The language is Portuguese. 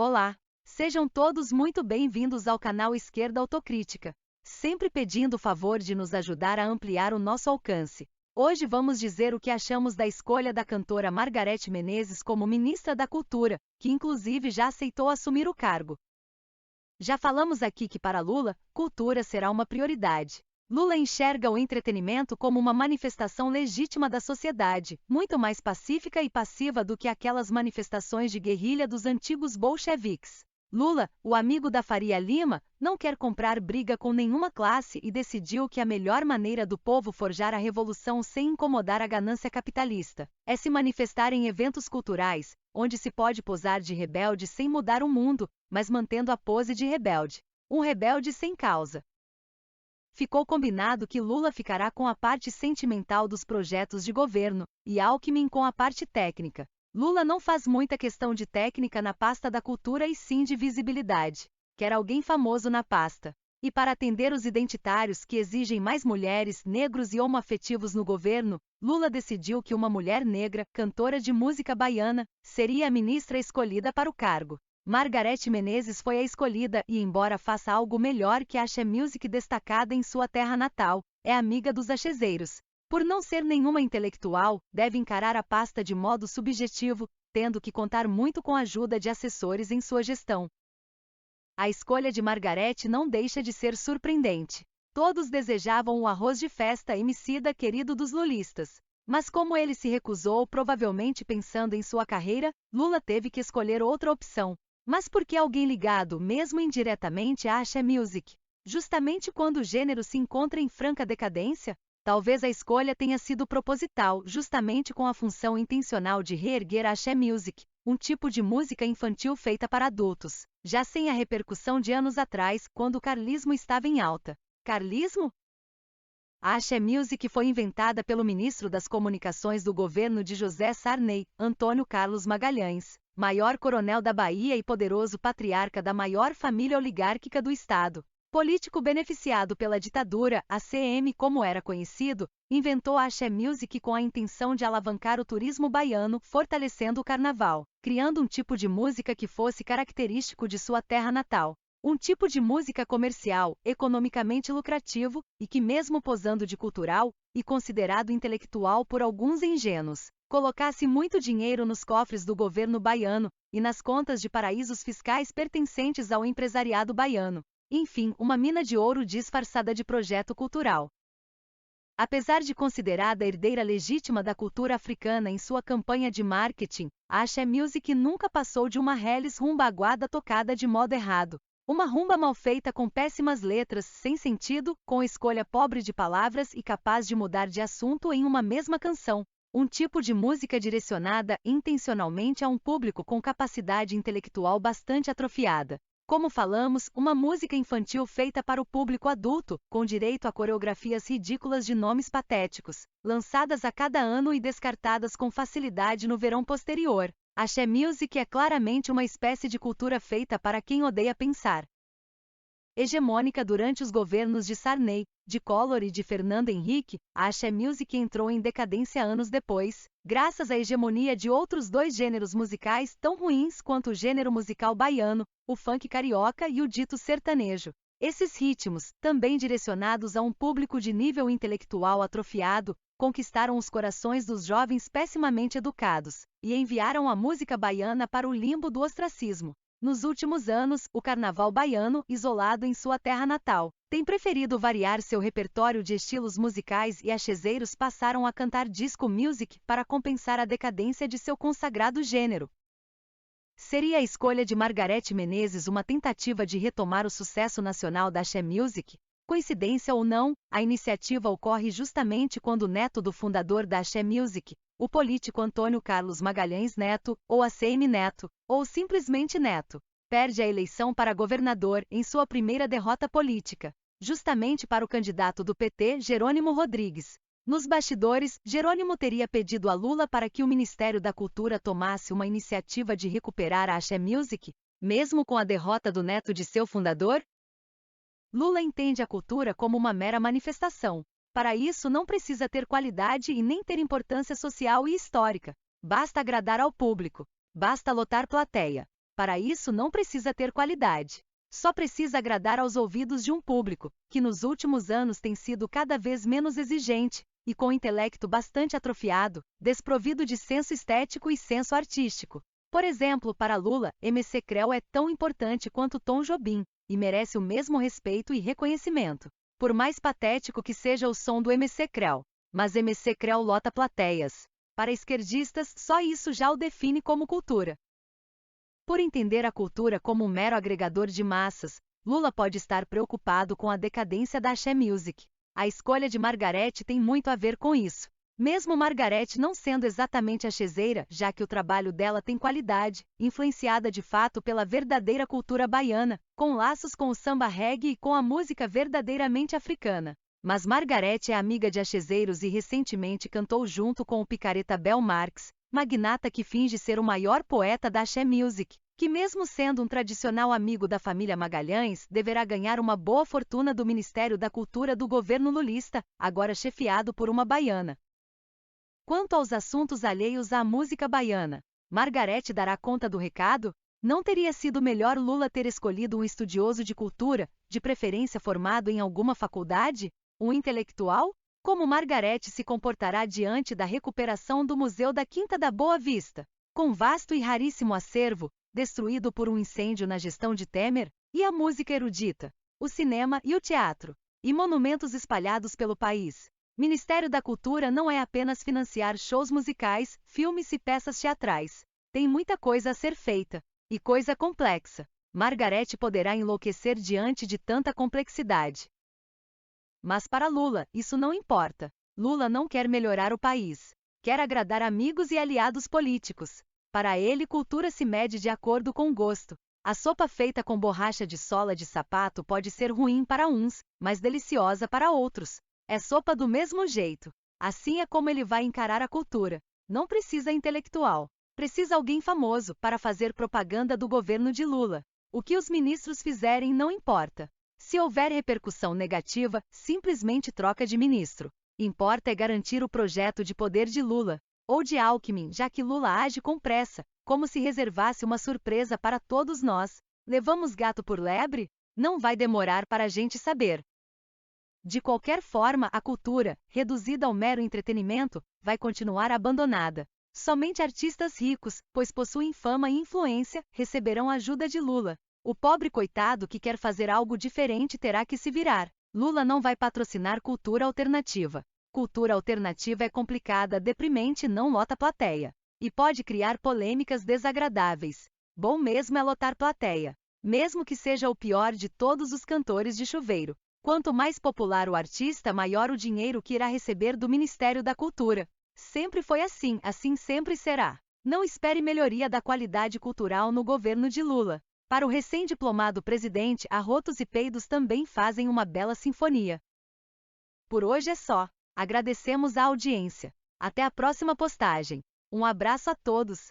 Olá! Sejam todos muito bem-vindos ao canal Esquerda Autocrítica, sempre pedindo o favor de nos ajudar a ampliar o nosso alcance. Hoje vamos dizer o que achamos da escolha da cantora Margareth Menezes como ministra da Cultura, que inclusive já aceitou assumir o cargo. Já falamos aqui que para Lula, cultura será uma prioridade. Lula enxerga o entretenimento como uma manifestação legítima da sociedade, muito mais pacífica e passiva do que aquelas manifestações de guerrilha dos antigos bolcheviques. Lula, o amigo da Faria Lima, não quer comprar briga com nenhuma classe e decidiu que a melhor maneira do povo forjar a revolução sem incomodar a ganância capitalista é se manifestar em eventos culturais, onde se pode posar de rebelde sem mudar o mundo, mas mantendo a pose de rebelde. Um rebelde sem causa. Ficou combinado que Lula ficará com a parte sentimental dos projetos de governo, e Alckmin com a parte técnica. Lula não faz muita questão de técnica na pasta da cultura e sim de visibilidade. Quer alguém famoso na pasta. E para atender os identitários que exigem mais mulheres, negros e homoafetivos no governo, Lula decidiu que uma mulher negra, cantora de música baiana, seria a ministra escolhida para o cargo. Margareth Menezes foi a escolhida e, embora faça algo melhor que a Axé Music destacada em sua terra natal, é amiga dos axezeiros. Por não ser nenhuma intelectual, deve encarar a pasta de modo subjetivo, tendo que contar muito com a ajuda de assessores em sua gestão. A escolha de Margareth não deixa de ser surpreendente. Todos desejavam o arroz de festa Emicida querido dos lulistas. Mas como ele se recusou, provavelmente pensando em sua carreira, Lula teve que escolher outra opção. Mas por que alguém ligado, mesmo indiretamente, à Axé Music? Justamente quando o gênero se encontra em franca decadência? Talvez a escolha tenha sido proposital, justamente com a função intencional de reerguer a Axé Music, um tipo de música infantil feita para adultos, já sem a repercussão de anos atrás, quando o carlismo estava em alta. Carlismo? A Axé Music foi inventada pelo ministro das Comunicações do governo de José Sarney, Antônio Carlos Magalhães, maior coronel da Bahia e poderoso patriarca da maior família oligárquica do estado. Político beneficiado pela ditadura, ACM como era conhecido, inventou a Axé Music com a intenção de alavancar o turismo baiano, fortalecendo o carnaval, criando um tipo de música que fosse característico de sua terra natal. Um tipo de música comercial, economicamente lucrativo, e que mesmo posando de cultural, e considerado intelectual por alguns ingênuos, colocasse muito dinheiro nos cofres do governo baiano, e nas contas de paraísos fiscais pertencentes ao empresariado baiano. Enfim, uma mina de ouro disfarçada de projeto cultural. Apesar de considerada a herdeira legítima da cultura africana em sua campanha de marketing, a Axé Music nunca passou de uma reles rumba aguada tocada de modo errado. Uma rumba mal feita com péssimas letras, sem sentido, com escolha pobre de palavras e capaz de mudar de assunto em uma mesma canção. Um tipo de música direcionada intencionalmente a um público com capacidade intelectual bastante atrofiada. Como falamos, uma música infantil feita para o público adulto, com direito a coreografias ridículas de nomes patéticos, lançadas a cada ano e descartadas com facilidade no verão posterior. Axé Music é claramente uma espécie de cultura feita para quem odeia pensar. Hegemônica durante os governos de Sarney, de Collor e de Fernando Henrique, a Axé Music entrou em decadência anos depois, graças à hegemonia de outros dois gêneros musicais tão ruins quanto o gênero musical baiano, o funk carioca e o dito sertanejo. Esses ritmos, também direcionados a um público de nível intelectual atrofiado, conquistaram os corações dos jovens pessimamente educados, e enviaram a música baiana para o limbo do ostracismo. Nos últimos anos, o carnaval baiano, isolado em sua terra natal, tem preferido variar seu repertório de estilos musicais e axezeiros passaram a cantar disco music para compensar a decadência de seu consagrado gênero. Seria a escolha de Margareth Menezes uma tentativa de retomar o sucesso nacional da Axé Music? Coincidência ou não, a iniciativa ocorre justamente quando o neto do fundador da Axé Music, o político Antônio Carlos Magalhães Neto, ou ACM Neto, ou simplesmente Neto, perde a eleição para governador em sua primeira derrota política, justamente para o candidato do PT, Jerônimo Rodrigues. Nos bastidores, Jerônimo teria pedido a Lula para que o Ministério da Cultura tomasse uma iniciativa de recuperar a Axé Music, mesmo com a derrota do neto de seu fundador? Lula entende a cultura como uma mera manifestação. Para isso não precisa ter qualidade e nem ter importância social e histórica. Basta agradar ao público. Basta lotar plateia. Para isso não precisa ter qualidade. Só precisa agradar aos ouvidos de um público, que nos últimos anos tem sido cada vez menos exigente, e com intelecto bastante atrofiado, desprovido de senso estético e senso artístico. Por exemplo, para Lula, MC Creu é tão importante quanto Tom Jobim, e merece o mesmo respeito e reconhecimento. Por mais patético que seja o som do MC Creu, mas MC Creu lota plateias. Para esquerdistas, só isso já o define como cultura. Por entender a cultura como um mero agregador de massas, Lula pode estar preocupado com a decadência da axé music. A escolha de Margareth tem muito a ver com isso. Mesmo Margareth não sendo exatamente axezeira, já que o trabalho dela tem qualidade, influenciada de fato pela verdadeira cultura baiana, com laços com o samba reggae e com a música verdadeiramente africana. Mas Margareth é amiga de axezeiros e recentemente cantou junto com o picareta Bel Marques, magnata que finge ser o maior poeta da axé music, que mesmo sendo um tradicional amigo da família Magalhães, deverá ganhar uma boa fortuna do Ministério da Cultura do governo lulista, agora chefiado por uma baiana. Quanto aos assuntos alheios à música baiana, Margareth dará conta do recado? Não teria sido melhor Lula ter escolhido um estudioso de cultura, de preferência formado em alguma faculdade? Um intelectual? Como Margareth se comportará diante da recuperação do Museu da Quinta da Boa Vista, com vasto e raríssimo acervo, destruído por um incêndio na gestão de Temer? E a música erudita, o cinema e o teatro, e monumentos espalhados pelo país? Ministério da Cultura não é apenas financiar shows musicais, filmes e peças teatrais. Tem muita coisa a ser feita, e coisa complexa. Margareth poderá enlouquecer diante de tanta complexidade. Mas para Lula, isso não importa. Lula não quer melhorar o país. Quer agradar amigos e aliados políticos. Para ele, cultura se mede de acordo com gosto. A sopa feita com borracha de sola de sapato pode ser ruim para uns, mas deliciosa para outros. É sopa do mesmo jeito. Assim é como ele vai encarar a cultura. Não precisa intelectual. Precisa alguém famoso para fazer propaganda do governo de Lula. O que os ministros fizerem não importa. Se houver repercussão negativa, simplesmente troca de ministro. Importa é garantir o projeto de poder de Lula, ou de Alckmin, já que Lula age com pressa, como se reservasse uma surpresa para todos nós. Levamos gato por lebre? Não vai demorar para a gente saber. De qualquer forma, a cultura, reduzida ao mero entretenimento, vai continuar abandonada. Somente artistas ricos, pois possuem fama e influência, receberão ajuda de Lula. O pobre coitado que quer fazer algo diferente terá que se virar. Lula não vai patrocinar cultura alternativa. Cultura alternativa é complicada, deprimente e não lota plateia. E pode criar polêmicas desagradáveis. Bom mesmo é lotar plateia. Mesmo que seja o pior de todos os cantores de chuveiro. Quanto mais popular o artista, maior o dinheiro que irá receber do Ministério da Cultura. Sempre foi assim, assim sempre será. Não espere melhoria da qualidade cultural no governo de Lula. Para o recém-diplomado presidente, arrotos e peidos também fazem uma bela sinfonia. Por hoje é só. Agradecemos a audiência. Até a próxima postagem. Um abraço a todos.